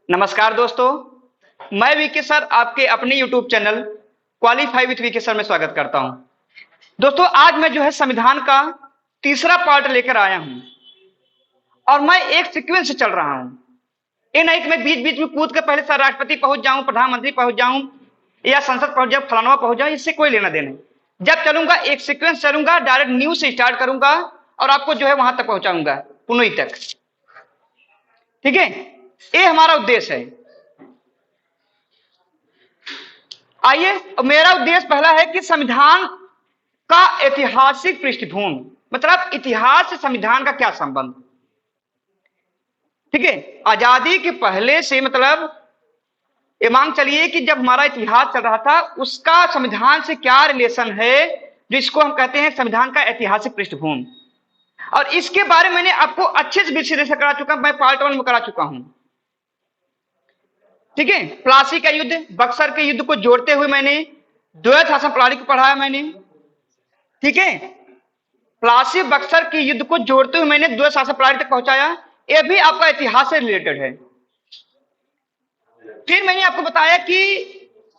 नमस्कार दोस्तों, मैं वीके सर आपके अपने YouTube channel qualify with VK sir में स्वागत करता हूं। दोस्तों, आज मैं संविधान का तीसरा पार्ट लेकर आया हूं और मैं एक सीक्वेंस से चल रहा हूं। ये नहीं कि मैं बीच बीच में कूद के पहले सर राष्ट्रपति पहुंच जाऊं, प्रधानमंत्री पहुंच जाऊं या संसद पहुंच जाऊं, फलाना पहुंच जाऊं, इससे कोई लेना देना नहीं। जब चलूंगा एक सीक्वेंस चलूंगा, डायरेक्ट न्यूज से स्टार्ट करूंगा और आपको वहां तक पहुंचाऊंगा, पुनई तक। ठीक है, ये हमारा उद्देश्य है। आइए, मेरा उद्देश्य पहला है कि संविधान का ऐतिहासिक पृष्ठभूमि, मतलब इतिहास से संविधान का क्या संबंध। ठीक है, आजादी के पहले से मतलब ये मान चलिए कि जब हमारा इतिहास चल रहा था उसका संविधान से क्या रिलेशन है, जो इसको हम कहते हैं संविधान का ऐतिहासिक पृष्ठभूमि। और इसके बारे में मैंने आपको अच्छे से विश्लेषण करा चुका, मैं पार्ट 1 में करा चुका हूं। ठीक है, प्लासी का युद्ध, बक्सर के युद्ध को जोड़ते हुए मैंने द्वैध शासन प्रणाली को पढ़ाया मैंने। ठीक है, प्लासी बक्सर के युद्ध को जोड़ते हुए मैंने द्वैध शासन प्रणाली तक पहुंचाया। यह भी आपका इतिहास से रिलेटेड है। फिर मैंने आपको बताया कि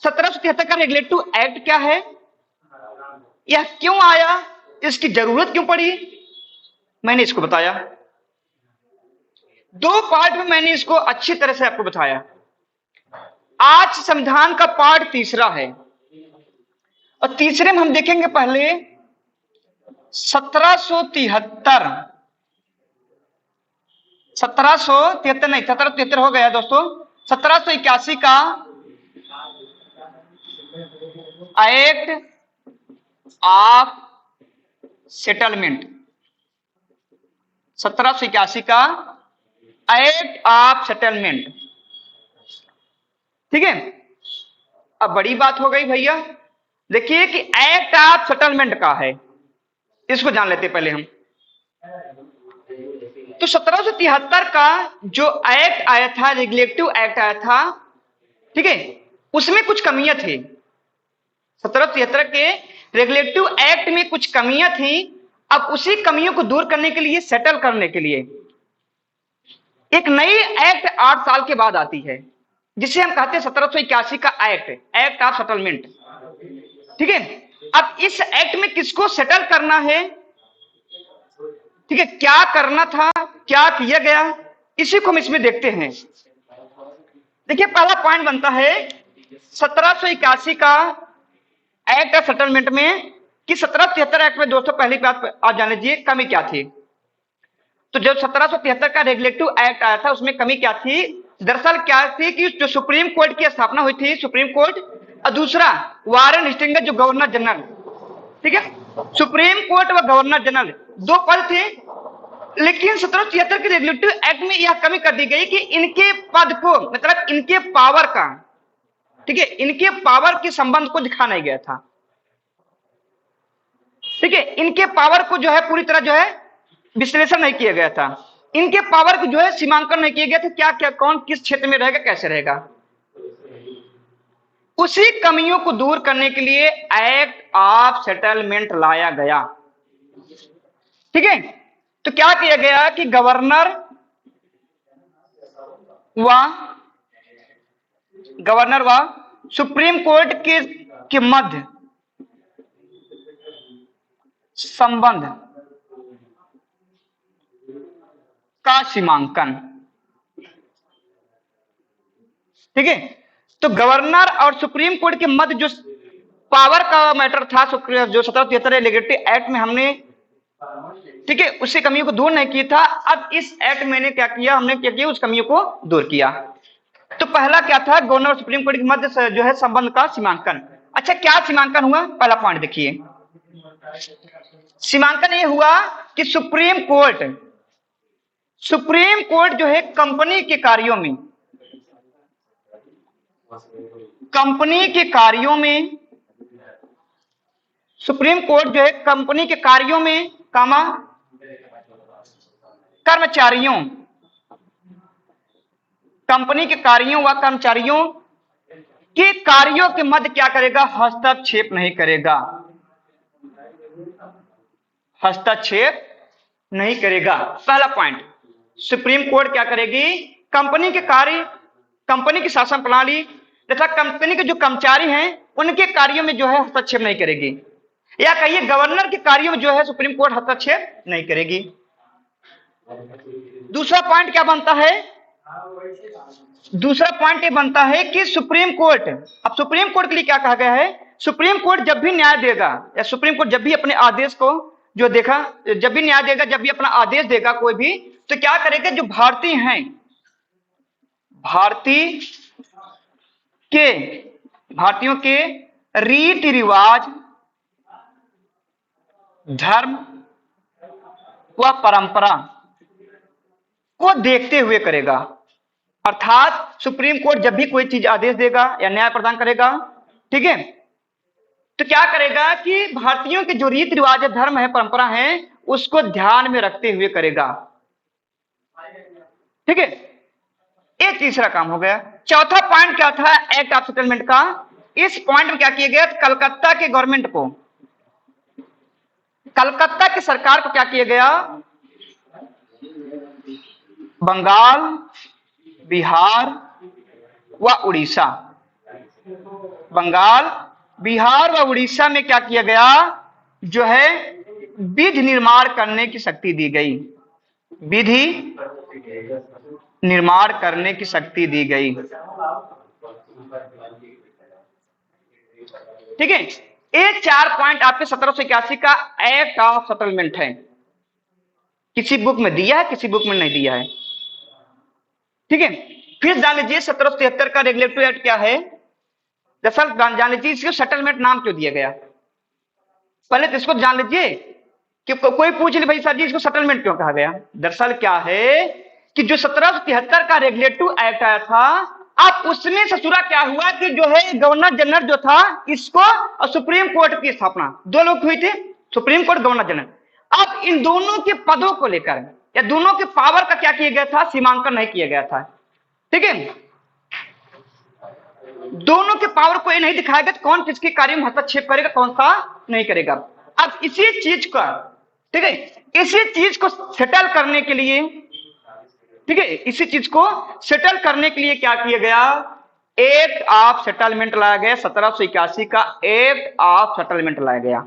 1773 का रेगुलेटिव एक्ट क्या है, यह क्यों आया, इसकी जरूरत क्यों पड़ी, मैंने इसको बताया। 2 पार्ट में मैंने इसको अच्छी तरह से आपको बताया। आज संविधान का पार्ट तीसरा है और तीसरे में हम देखेंगे पहले 1773 नहीं, 1773 हो गया दोस्तों। 1781 का एक्ट ऑफ सेटलमेंट, 1781 का एक्ट ऑफ सेटलमेंट। ठीक है, अब बड़ी बात हो गई भैया। देखिए कि एक्ट ऑफ सेटलमेंट का है, इसको जान लेते पहले हम। तो 1773 का जो एक्ट आया था, रेगुलेटिव एक्ट आया था, ठीक है, उसमें कुछ कमियां थी। 1773 के रेगुलेटिव एक्ट में कुछ कमियां थी। अब उसी कमियों को दूर करने के लिए, सेटल करने के लिए एक नई एक्ट 8 साल के बाद आती है, जिसे हम कहते हैं 1781 का एक्ट ऑफ सेटलमेंट। ठीक है, अब इस एक्ट में किसको सेटल करना है, ठीक है, क्या करना था, क्या किया गया, इसी को हम इसमें देखते हैं। देखिए, पहला पॉइंट बनता है 1781 का एक्ट ऑफ सेटलमेंट में कि 1773 एक्ट में दोस्तों पहली बात आप जान लीजिए कमी क्या थी। तो जब 1773 का रेगुलेटिव एक्ट आया था उसमें कमी क्या थी, दरअसल क्या थी कि जो सुप्रीम कोर्ट की स्थापना हुई थी, सुप्रीम कोर्ट, और दूसरा वारन हेस्टिंग्स जो गवर्नर जनरल। ठीक है, सुप्रीम कोर्ट व गवर्नर जनरल 2 पद थे, लेकिन 1773 के रेगुलेटिव एक्ट में यह कमी कर दी गई कि इनके पद को, मतलब इनके पावर का, ठीक है, इनके पावर के संबंध को दिखा नहीं गया था। ठीक है, इनके पावर को पूरी तरह विश्लेषण नहीं किया गया था। इनके पावर को सीमांकन नहीं किया गया था, क्या क्या कौन किस क्षेत्र में रहेगा, कैसे रहेगा। उसी कमियों को दूर करने के लिए एक्ट ऑफ सेटलमेंट लाया गया। ठीक है, तो क्या किया गया कि गवर्नर व सुप्रीम कोर्ट के मध्य संबंध का सीमांकन। ठीक है, तो गवर्नर और सुप्रीम कोर्ट के मध्य जो पावर का मैटर था, जो 1773 रेगुलेटिव एक्ट में हमने, ठीक है, उससे कमियों को दूर नहीं किया था। अब इस एक्ट में ने क्या किया, हमने क्या किया, उस कमियों को दूर किया। तो पहला क्या था, गवर्नर और सुप्रीम कोर्ट के मध्य संबंध का सीमांकन। अच्छा, क्या सीमांकन हुआ, पहला पॉइंट देखिए। सीमांकन ये हुआ कि सुप्रीम कोर्ट कंपनी के कार्यों में, सुप्रीम कोर्ट कंपनी के कार्यों में, कंपनी के कार्यों व कर्मचारियों के कार्यों के मध्य क्या करेगा, हस्तक्षेप नहीं करेगा, हस्तक्षेप नहीं करेगा। पहला पॉइंट, सुप्रीम कोर्ट क्या करेगी, कंपनी के कार्य कंपनी की शासन प्रणाली तथा कंपनी के जो कर्मचारी हैं उनके कार्यों में जो है हस्तक्षेप नहीं करेगी, या कहिए गवर्नर के कार्यों में जो है सुप्रीम कोर्ट हस्तक्षेप नहीं करेगी। दूसरा पॉइंट क्या बनता है, दूसरा पॉइंट ये बनता है कि सुप्रीम कोर्ट, अब सुप्रीम कोर्ट के लिए क्या कहा गया है, सुप्रीम कोर्ट जब भी न्याय देगा या सुप्रीम कोर्ट जब भी अपने आदेश को जो देखा, जब भी न्याय देगा, जब भी अपना आदेश देगा कोई भी, तो क्या करेगा, जो भारतीय हैं, भारतीयों के रीति रिवाज, धर्म व परंपरा को देखते हुए करेगा। अर्थात सुप्रीम कोर्ट जब भी कोई चीज आदेश देगा या न्याय प्रदान करेगा, ठीक है, तो क्या करेगा कि भारतीयों के जो रीति रिवाज है, धर्म है, परंपरा है, उसको ध्यान में रखते हुए करेगा। ठीक है, ये तीसरा काम हो गया। चौथा पॉइंट क्या था एक्ट ऑफ सेटलमेंट का, इस पॉइंट में क्या किया गया, कलकत्ता के गवर्नमेंट को, कलकत्ता की सरकार को क्या किया गया, बंगाल, बिहार व उड़ीसा, बंगाल, बिहार व उड़ीसा में क्या किया गया, जो है विधि निर्माण करने की शक्ति दी गई, विधि निर्माण करने की शक्ति दी गई। ठीक है, ये 4 पॉइंट आपके 1781 का एक्ट ऑफ सेटलमेंट है। किसी बुक में दिया है, किसी बुक में नहीं दिया है। ठीक है, फिर जान लीजिए 1773 का रेगुलेटरी एक्ट क्या है। दरअसल जान लीजिए इसको सेटलमेंट नाम क्यों दिया गया, पहले तो इसको जान लीजिए कि कोई पूछ ले भाई सर जी इसको सेटलमेंट क्यों कहा गया। दरअसल क्या है कि जो 1773 का रेगुलेटिव एक्ट आया था, अब उसमें ससुरा क्या हुआ कि जो है गवर्नर जनरल जो था, इसको और सुप्रीम कोर्ट की स्थापना 2 लोग हुई थे, सुप्रीम कोर्ट, गवर्नर जनरल। अब इन दोनों के पदों को लेकर या दोनों के पावर का क्या किया गया था, सीमांकन नहीं किया गया था। ठीक है, दोनों के पावर को ये नहीं दिखाया गया कौन किसके कार्य में हस्तक्षेप करेगा, कौन सा नहीं करेगा। अब इसी चीज का, ठीक है, इसी चीज को सेटल करने के लिए, ठीक है, इसी चीज को सेटल करने के लिए क्या किया गया, एक्ट ऑफ सेटलमेंट लाया गया। 1781 का एक्ट ऑफ सेटलमेंट लाया गया।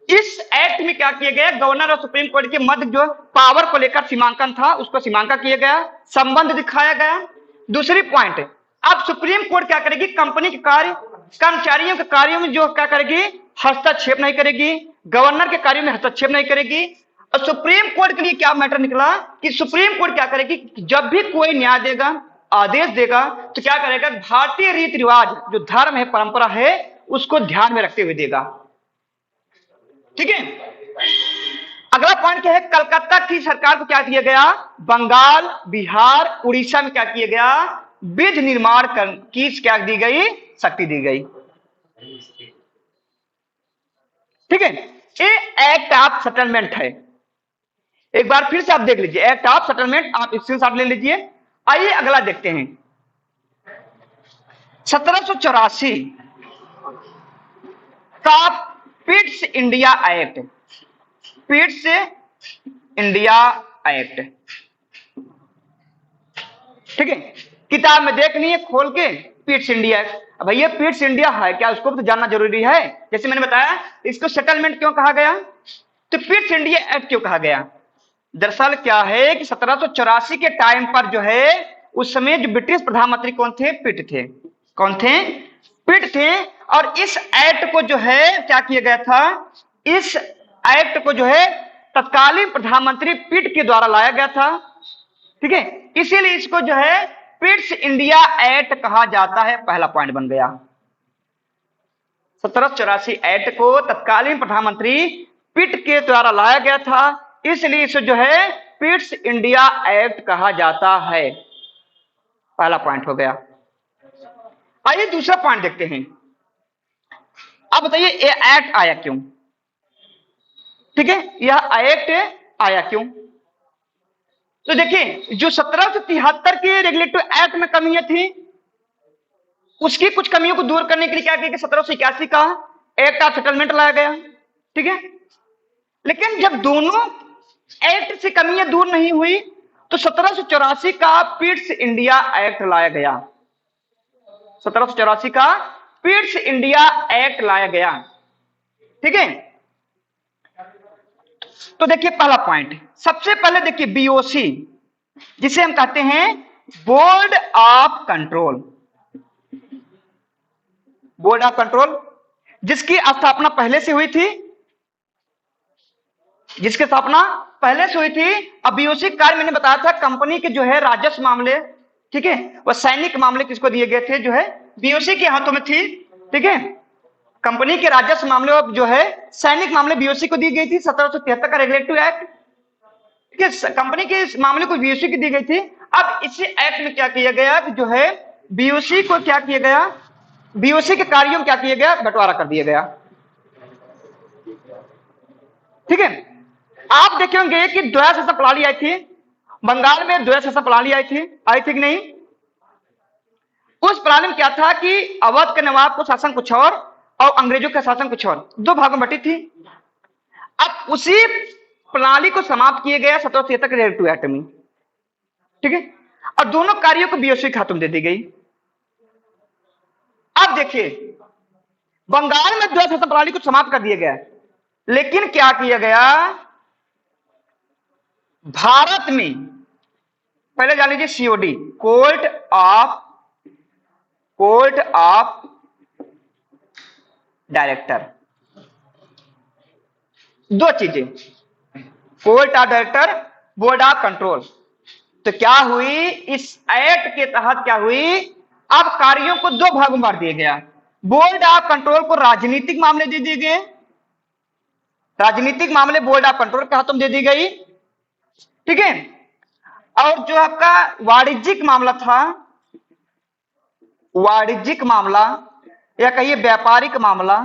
इस एक्ट में क्या किया गया, गवर्नर और सुप्रीम कोर्ट के मध्य जो पावर को लेकर सीमांकन था, उसको सीमांकन किया गया, संबंध दिखाया गया। दूसरी पॉइंट, अब सुप्रीम कोर्ट क्या करेगी, कंपनी के कार्य, कर्मचारियों के कार्यों में जो क्या करेगी, हस्तक्षेप नहीं करेगी, गवर्नर के कार्यों में हस्तक्षेप नहीं करेगी। और सुप्रीम कोर्ट के लिए क्या मैटर निकला कि सुप्रीम कोर्ट क्या करेगी, जब भी कोई न्याय देगा, आदेश देगा, तो क्या करेगा, भारतीय रीति रिवाज, जो धर्म है, परंपरा है, उसको ध्यान में रखते हुए देगा। ठीक है, अगला पॉइंट क्या है, कलकत्ता की सरकार को क्या किया गया, बंगाल, बिहार, उड़ीसा में क्या किया गया, विधि निर्माण की क्या दी गई, शक्ति दी गई। ठीक है, ये एक्ट ऑफ सेटलमेंट है। एक बार फिर से आप देख लीजिए, एक्ट ऑफ सेटलमेंट, आप स्क्रीनशॉट ले लीजिए। आइए अगला देखते हैं, 1784 का Pitt's India act, Pitt's India act. ठीक है, किताब में देख लीजिए खोल के, पिट्स इंडिया एक्ट। अब भैया पिट्स इंडिया है क्या, उसको भी तो जानना जरूरी है। जैसे मैंने बताया, इसको सेटलमेंट क्यों कहा गया, तो पिट्स इंडिया एक्ट क्यों कहा गया। दरअसल क्या है कि 1784 के टाइम पर जो है, उस समय जो ब्रिटिश प्रधानमंत्री कौन थे, पिट थे। कौन थे, पिट थे। और इस एक्ट को जो है क्या किया गया था, इस एक्ट को जो है तत्कालीन प्रधानमंत्री पिट के द्वारा लाया गया था। ठीक है, इसीलिए इसको जो है पिट्स इंडिया एक्ट कहा जाता है। पहला पॉइंट बन गया, 1784 एक्ट को तत्कालीन प्रधानमंत्री पिट के द्वारा लाया गया था, इसलिए इसे जो है पिट्स इंडिया एक्ट कहा जाता है। पहला पॉइंट हो गया। आइए दूसरा पॉइंट देखते हैं। अब बताइए ये एक्ट आया क्यों। ठीक है, यह एक्ट आया क्यों, तो देखिए जो 1773 के रेगुलेटिव एक्ट में कमियां थी, उसकी कुछ कमियों को दूर करने के लिए क्या किया, 1781 का एक्ट ऑफ सेटलमेंट लाया गया। ठीक है, लेकिन जब दोनों एक्ट से कमियां दूर नहीं हुई तो 1784 का पिट्स इंडिया एक्ट लाया गया। 1784 का पिट्स इंडिया एक्ट लाया गया। ठीक है, तो देखिए पहला पॉइंट, सबसे पहले देखिए बीओसी, जिसे हम कहते हैं board of control. Board of control जिसकी स्थापना पहले से हुई थी, जिसकी स्थापना पहले से हुई थी। अब बीओसी कार्य मैंने बताया था कंपनी के जो है राजस्व मामले, ठीक है, वह सैनिक मामले किसको दिए गए थे, जो है बीओसी के हाथों में थी। ठीक है, कंपनी के राजस्व मामले और जो है सैनिक मामले बीओसी को दी गई थी। 1773 का रेगुलेटिव एक्ट, ठीक है, कंपनी के इस मामले को बीओसी को दी गई थी। अब इसी एक्ट में क्या किया गया कि जो है बीओसी को क्या किया गया, बीओसी के कार्यों में क्या किया गया, बंटवारा कर दिया गया। ठीक है, आप देखे होंगे कि द्वैध शासन प्रणाली आई थी बंगाल में, द्वैध शासन प्रणाली आई थी कि नहीं। उस प्रणाली में क्या था कि अवध के नवाब को शासन कुछ और अंग्रेजों का शासन कुछ और, दो भागों में बटी थी। अब उसी प्रणाली को समाप्त किया गया 1773 के रेगुलेटिव एक्ट में। ठीक है, और दोनों कार्यों को बीओसी के हाथों में दे दी गई। अब देखिए बंगाल में द्वैध शासन प्रणाली को समाप्त कर दिया गया, लेकिन क्या किया गया भारत में, पहले जान लीजिए सीओडी, कोर्ट ऑफ डायरेक्टर, दो चीजें, court of director, board of control. तो क्या हुई इस एक्ट के तहत, क्या हुई, अब कार्यों को दो भागों में बांट दिया गया। बोर्ड ऑफ कंट्रोल को राजनीतिक मामले दे दिए गए, राजनीतिक मामले बोर्ड ऑफ कंट्रोल के हाथों में दे दी गई। ठीक है, और जो आपका वाणिज्यिक मामला था, वाणिज्यिक मामला या कहिए व्यापारिक मामला,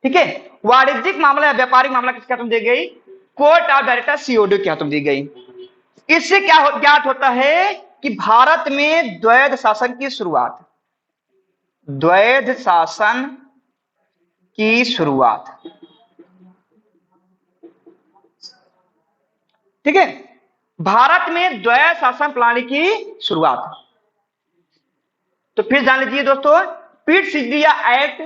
ठीक है, वाणिज्यिक मामला या व्यापारिक मामला किसके हाथों में दी गई, कोर्ट ऑफ डायरेक्टर सीओडी के हाथों में दी गई। इससे क्या ज्ञात होता है कि भारत में द्वैध शासन की शुरुआत, द्वैध शासन की शुरुआत, ठीक है, भारत में द्वैध शासन प्रणाली की शुरुआत। तो फिर जान लीजिए दोस्तों, पिट्स इंडिया एक्ट,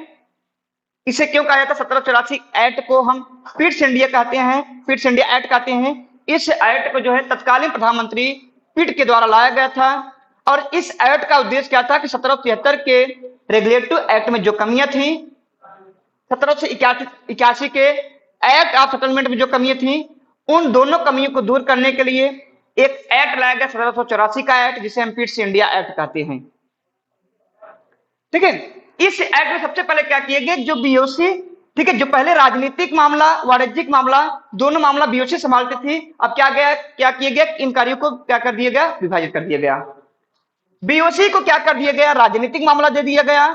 इसे क्यों कहा जाता है 1784 एक्ट को हम पिट्स इंडिया कहते हैं, पिट्स इंडिया एक्ट कहते हैं। इस एक्ट को जो है तत्कालीन प्रधानमंत्री पिट के द्वारा लाया गया था, और इस एक्ट का उद्देश्य क्या था कि 1773 के रेगुलेटिव एक्ट में जो कमियां थी, 1781 के एक्ट ऑफ सेटलमेंट में जो कमियां थी, उन दोनों कमियों को दूर करने के लिए एक एक्ट लाया गया 1784 का एक्ट, जिसे हम पिट्स इंडिया एक्ट कहते हैं। ठीक है, इस एक्ट में सबसे पहले क्या किया गया, जो बीओसी, ठीक है, जो पहले राजनीतिक मामला वाणिज्यिक मामला दोनों मामला बीओसी संभालती थी, अब क्या किया गया, इन कार्यों को क्या कर दिया गया, विभाजित कर दिया गया। बीओसी को क्या कर दिया गया, राजनीतिक मामला दे दिया गया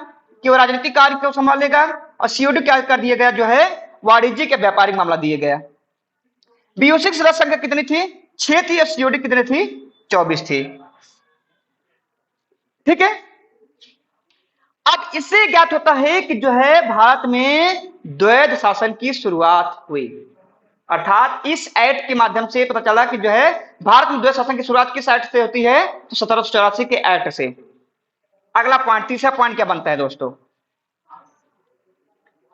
कि वो राजनीतिक कार्य को संभालेगा, और सीओडी क्या कर दिया गया, जो है वाणिज्यिक या व्यापारिक मामला दिया गया। बीओसी की सदस्य संख्या कितनी थी, 6 थी, और सीओडी कितनी थी, 24 थी। ठीक है, अब इससे ज्ञात होता है कि जो है भारत में द्वैध शासन की शुरुआत हुई, अर्थात इस एक्ट के माध्यम से पता चला कि जो है भारत में द्वैध शासन की शुरुआत किस एक्ट से होती है, तो 1784 के एक्ट से। अगला पॉइंट, तीसरा पॉइंट क्या बनता है दोस्तों,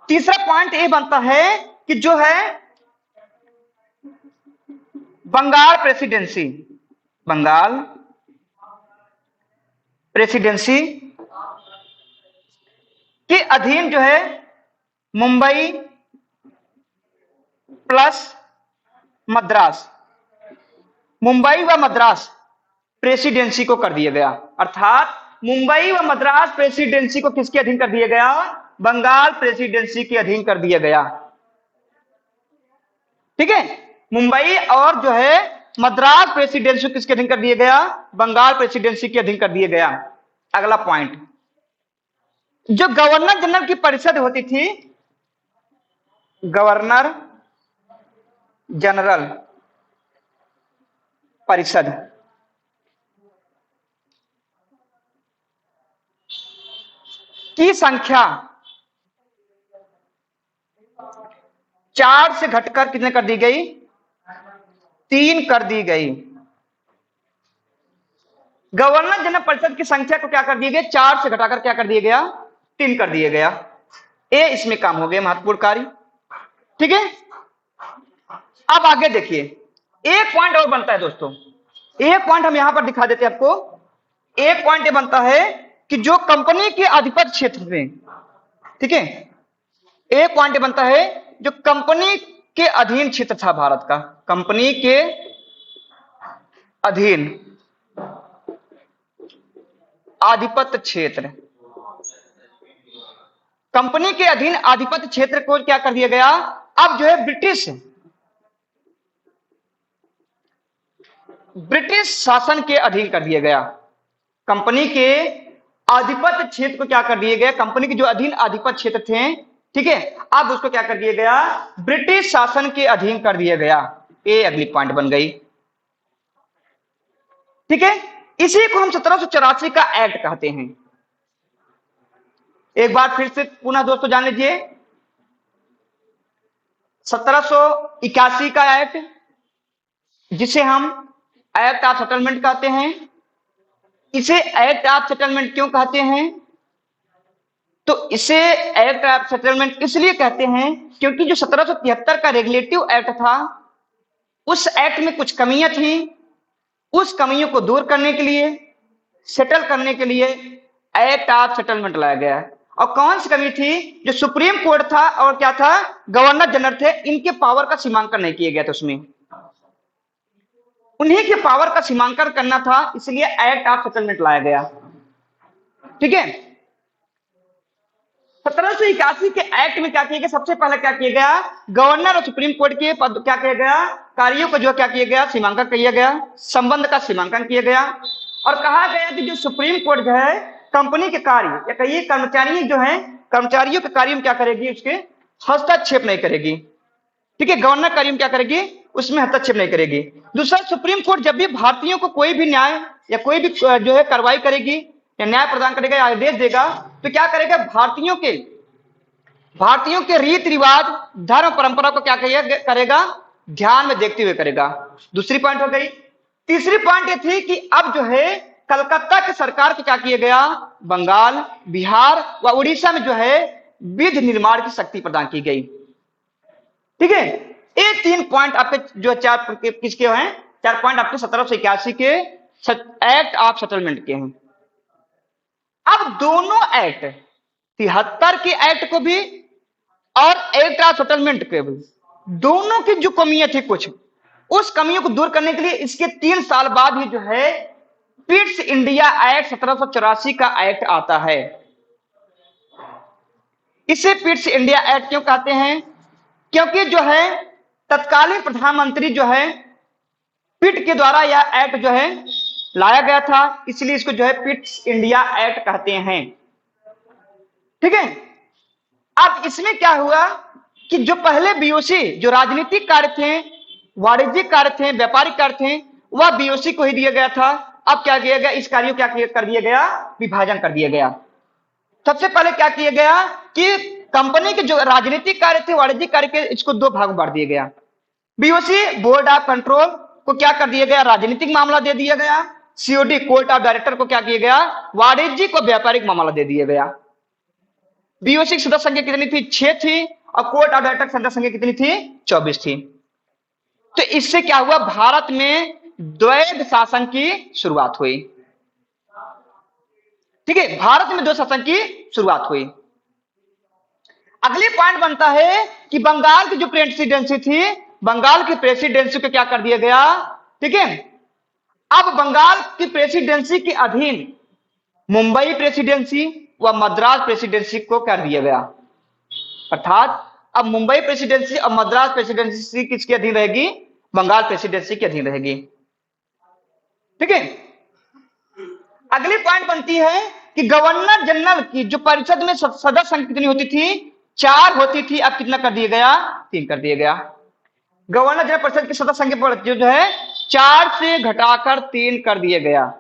तीसरा पॉइंट ये बनता है कि जो है बंगाल प्रेसिडेंसी, बंगाल प्रेसिडेंसी के अधीन जो है मुंबई प्लस मद्रास, मुंबई व मद्रास प्रेसिडेंसी को कर दिया गया। अर्थात मुंबई व मद्रास प्रेसिडेंसी को किसके अधीन कर दिया गया, बंगाल प्रेसिडेंसी के अधीन कर दिया गया। ठीक है, मुंबई और जो है मद्रास प्रेसिडेंसी किसके अधीन कर दिया गया, बंगाल प्रेसिडेंसी के अधीन कर दिया गया। अगला पॉइंट, जो गवर्नर जनरल की परिषद होती थी, गवर्नर जनरल परिषद, की संख्या 4 से घटकर कितने कर दी गई, 3 कर दी गई। गवर्नर जनरल परिषद की संख्या को क्या कर दिया गया, 4 से घटाकर क्या कर दिया गया, 3 कर दिया गया। ए इसमें काम हो गया, महत्वपूर्ण कार्य। ठीक है, अब आगे देखिए, एक पॉइंट और बनता है दोस्तों, एक पॉइंट हम यहां पर दिखा देते हैं आपको। एक पॉइंट ये बनता है कि जो कंपनी के अधिपत्य क्षेत्र में, ठीक है, एक पॉइंट ये बनता है जो कंपनी के अधीन क्षेत्र था भारत का, कंपनी के अधीन आधिपत्य क्षेत्र, कंपनी के अधीन आधिपत्य क्षेत्र को क्या कर दिया गया, अब जो है ब्रिटिश शासन के अधीन कर दिया गया। कंपनी के आधिपत्य क्षेत्र को क्या कर दिया गया, कंपनी के जो अधीन आधिपत्य क्षेत्र थे, ठीक है, अब उसको क्या कर दिया गया, ब्रिटिश शासन के अधीन कर दिया गया। ये अगली पॉइंट बन गई। ठीक है, इसी को हम 1784 का एक्ट कहते हैं। एक बार फिर से पुनः दोस्तों जान लीजिए, 1781 का एक्ट, जिसे हम एक्ट ऑफ सेटलमेंट कहते हैं। इसे एक्ट ऑफ सेटलमेंट क्यों कहते हैं, तो इसे एक्ट ऑफ सेटलमेंट इसलिए कहते हैं क्योंकि जो 1773 का रेगुलेटिव एक्ट था, उस एक्ट में कुछ कमियां थी, उस कमियों को दूर करने के लिए, सेटल करने के लिए एक्ट ऑफ सेटलमेंट लाया गया। और कौन सी कमी थी, जो सुप्रीम कोर्ट था और क्या था, गवर्नर जनरल थे, इनके पावर का सीमांकन नहीं किया गया था, उसमें उन्हीं के पावर का सीमांकन करना था, इसलिए एक्ट ऑफ सेटलमेंट लाया गया। ठीक है, 1781 के एक्ट में क्या किया गया, सबसे पहले क्या किया गया, गवर्नर और सुप्रीम कोर्ट के पद क्या किया गया, कार्यों को जो क्या किया गया, सीमांकन किया गया, संबंध का सीमांकन किया गया। और कहा गया कि जो सुप्रीम कोर्ट जो है कंपनी के कार्य या कहिए कर्मचारी जो है, कर्मचारियों के कार्य में क्या करेगी, उसके हस्तक्षेप नहीं करेगी। ठीक है, गवर्नर कार्य में क्या करेगी, उसमें हस्तक्षेप नहीं करेगी। दूसरा, सुप्रीम कोर्ट जब भी भारतीयों को कोई भी न्याय या कोई भी जो है कार्रवाई करेगी या न्याय प्रदान करेगा या आदेश देगा, तो क्या करेगा, भारतीयों के रीति रिवाज, धर्म परंपरा को क्या करेगा, ध्यान में देखते हुए करेगा। दूसरी पॉइंट हो गई। तीसरी पॉइंट ये थी कि अब जो है कलकत्ता की सरकार को क्या किया गया, बंगाल, बिहार व उड़ीसा में जो है विधि निर्माण की शक्ति प्रदान की गई। ठीक है, ये 3 पॉइंट आपके जो 4 किसके हैं, 4 पॉइंट आपके 1781 के एक्ट ऑफ सेटलमेंट के हैं। अब दोनों एक्ट, 73 के एक्ट को भी और एक्ट ऑफ सेटलमेंट के भी, दोनों की जो कमियां थी कुछ, उस कमियों को दूर करने के लिए इसके 3 साल बाद ही जो है पिट्स इंडिया एक्ट 1784 का एक्ट आता है। इसे पिट्स इंडिया एक्ट क्यों कहते हैं, क्योंकि जो है तत्कालीन प्रधानमंत्री जो है पिट के द्वारा यह एक्ट जो है लाया गया था, इसलिए इसको जो है पिट्स इंडिया एक्ट कहते हैं। ठीक है, अब इसमें क्या हुआ कि जो पहले बीओसी, जो राजनीतिक कार्य थे, वाणिज्यिक कार्य थे, व्यापारिक कार्य थे, वह बीओसी को ही दिया गया था। अब क्या किया गया, इस कार्य को क्या कर दिया गया, विभाजन कर दिया गया। सबसे पहले क्या किया गया कि कंपनी के जो राजनीतिक कार्य थे, वाणिज्यिक कार्य के, इसको 2 भाग में बांट दिया गया। बीओसी बोर्ड ऑफ कंट्रोल को क्या कर दिया गया, राजनीतिक मामला दे दिया गया। सीओडी कोर्ट ऑफ डायरेक्टर को क्या किया गया, वाणिज्यिक और व्यापारिक मामला दे दिया गया। बीओसी की सदस्य संख्या कितनी थी, 6 थी, और कोर्ट ऑफ डायरेक्टर सदस्य संख्या कितनी थी, 24 थी। तो इससे क्या हुआ, भारत में द्वैध शासन की शुरुआत हुई। ठीक है, भारत में 2 शासन की शुरुआत हुई। अगले पॉइंट बनता है कि बंगाल की जो प्रेसिडेंसी थी, बंगाल की प्रेसिडेंसी को क्या कर दिया गया। ठीक है, अब बंगाल की प्रेसिडेंसी के अधीन मुंबई प्रेसिडेंसी व मद्रास प्रेसिडेंसी को कर दिया गया। अर्थात अब मुंबई प्रेसिडेंसी और मद्रास प्रेसिडेंसी किसके अधीन रहेगी, बंगाल प्रेसिडेंसी के अधीन रहेगी। ठीक है, अगली पॉइंट बनती है कि गवर्नर जनरल की जो परिषद में सदस्य संख्या कितनी होती थी, 4 होती थी, अब कितना कर दिया गया, 3 कर दिया गया। गवर्नर जनरल परिषद की सदस्य संख्या जो है 4 से घटाकर 3 कर दिया गया।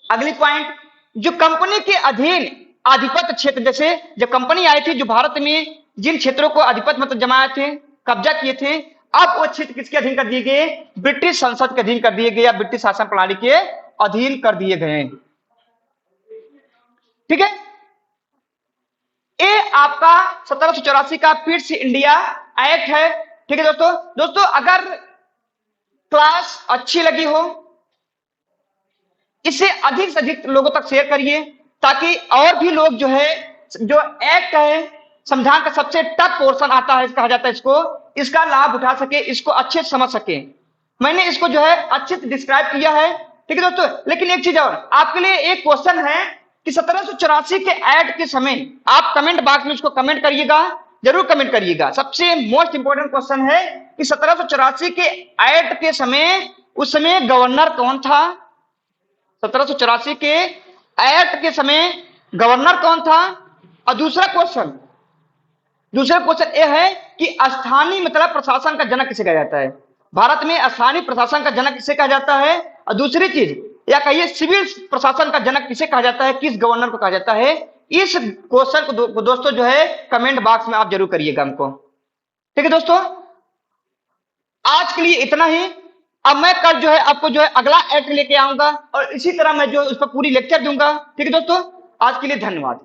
अगली पॉइंट, जो कंपनी के अधीन आधिपत्य क्षेत्र, जैसे जब कंपनी आई थी, जो भारत में जिन क्षेत्रों को आधिपत्य मतलब जमाए थे, कब्जा किए थे, अब वो क्षेत्र किसके अधीन कर दिए गए? ब्रिटिश संसद के अधीन कर दिए गए या ब्रिटिश शासन प्रणाली के अधीन कर दिए गए। ठीक है, ये आपका 1784 का पिट्स इंडिया एक्ट है। ठीक है दोस्तों, दोस्तों अगर क्लास अच्छी लगी हो, इसे अधिक से अधिक लोगों तक शेयर करिए, ताकि और भी लोग जो है, जो एक्ट है, संविधान का सबसे टफ पोर्शन आता है कहा जाता है इसको, इसका लाभ उठा सके, इसको अच्छे से समझ सके। मैंने इसको जो है अच्छे से डिस्क्राइब किया है। ठीक है दोस्तों, लेकिन एक चीज और आपके लिए एक क्वेश्चन है कि 1784 के एक्ट के समय, आप कमेंट बॉक्स में इसको कमेंट करिएगा, जरूर कमेंट करिएगा। सबसे मोस्ट इंपोर्टेंट क्वेश्चन है कि 1784 के एक्ट के समय, उस समय गवर्नर कौन था? 1784 के एक्ट के समय गवर्नर कौन था? और दूसरा क्वेश्चन यह है कि स्थानीय मतलब प्रशासन का जनक किसे कहा जाता है? भारत में स्थानीय प्रशासन का जनक किसे कहा जाता है? और दूसरी चीज, या कहिए सिविल प्रशासन का जनक किसे कहा जाता है? किस गवर्नर को कहा जाता है? इस क्वेश्चन को दोस्तों जो है कमेंट बॉक्स में आप जरूर करिएगा हमको। ठीक है दोस्तों, आज के लिए इतना ही। अब मैं कल जो है आपको जो है अगला एक्ट लेके आऊंगा और इसी तरह मैं जो उस पर पूरी लेक्चर दूंगा। ठीक है दोस्तों, आज के लिए धन्यवाद।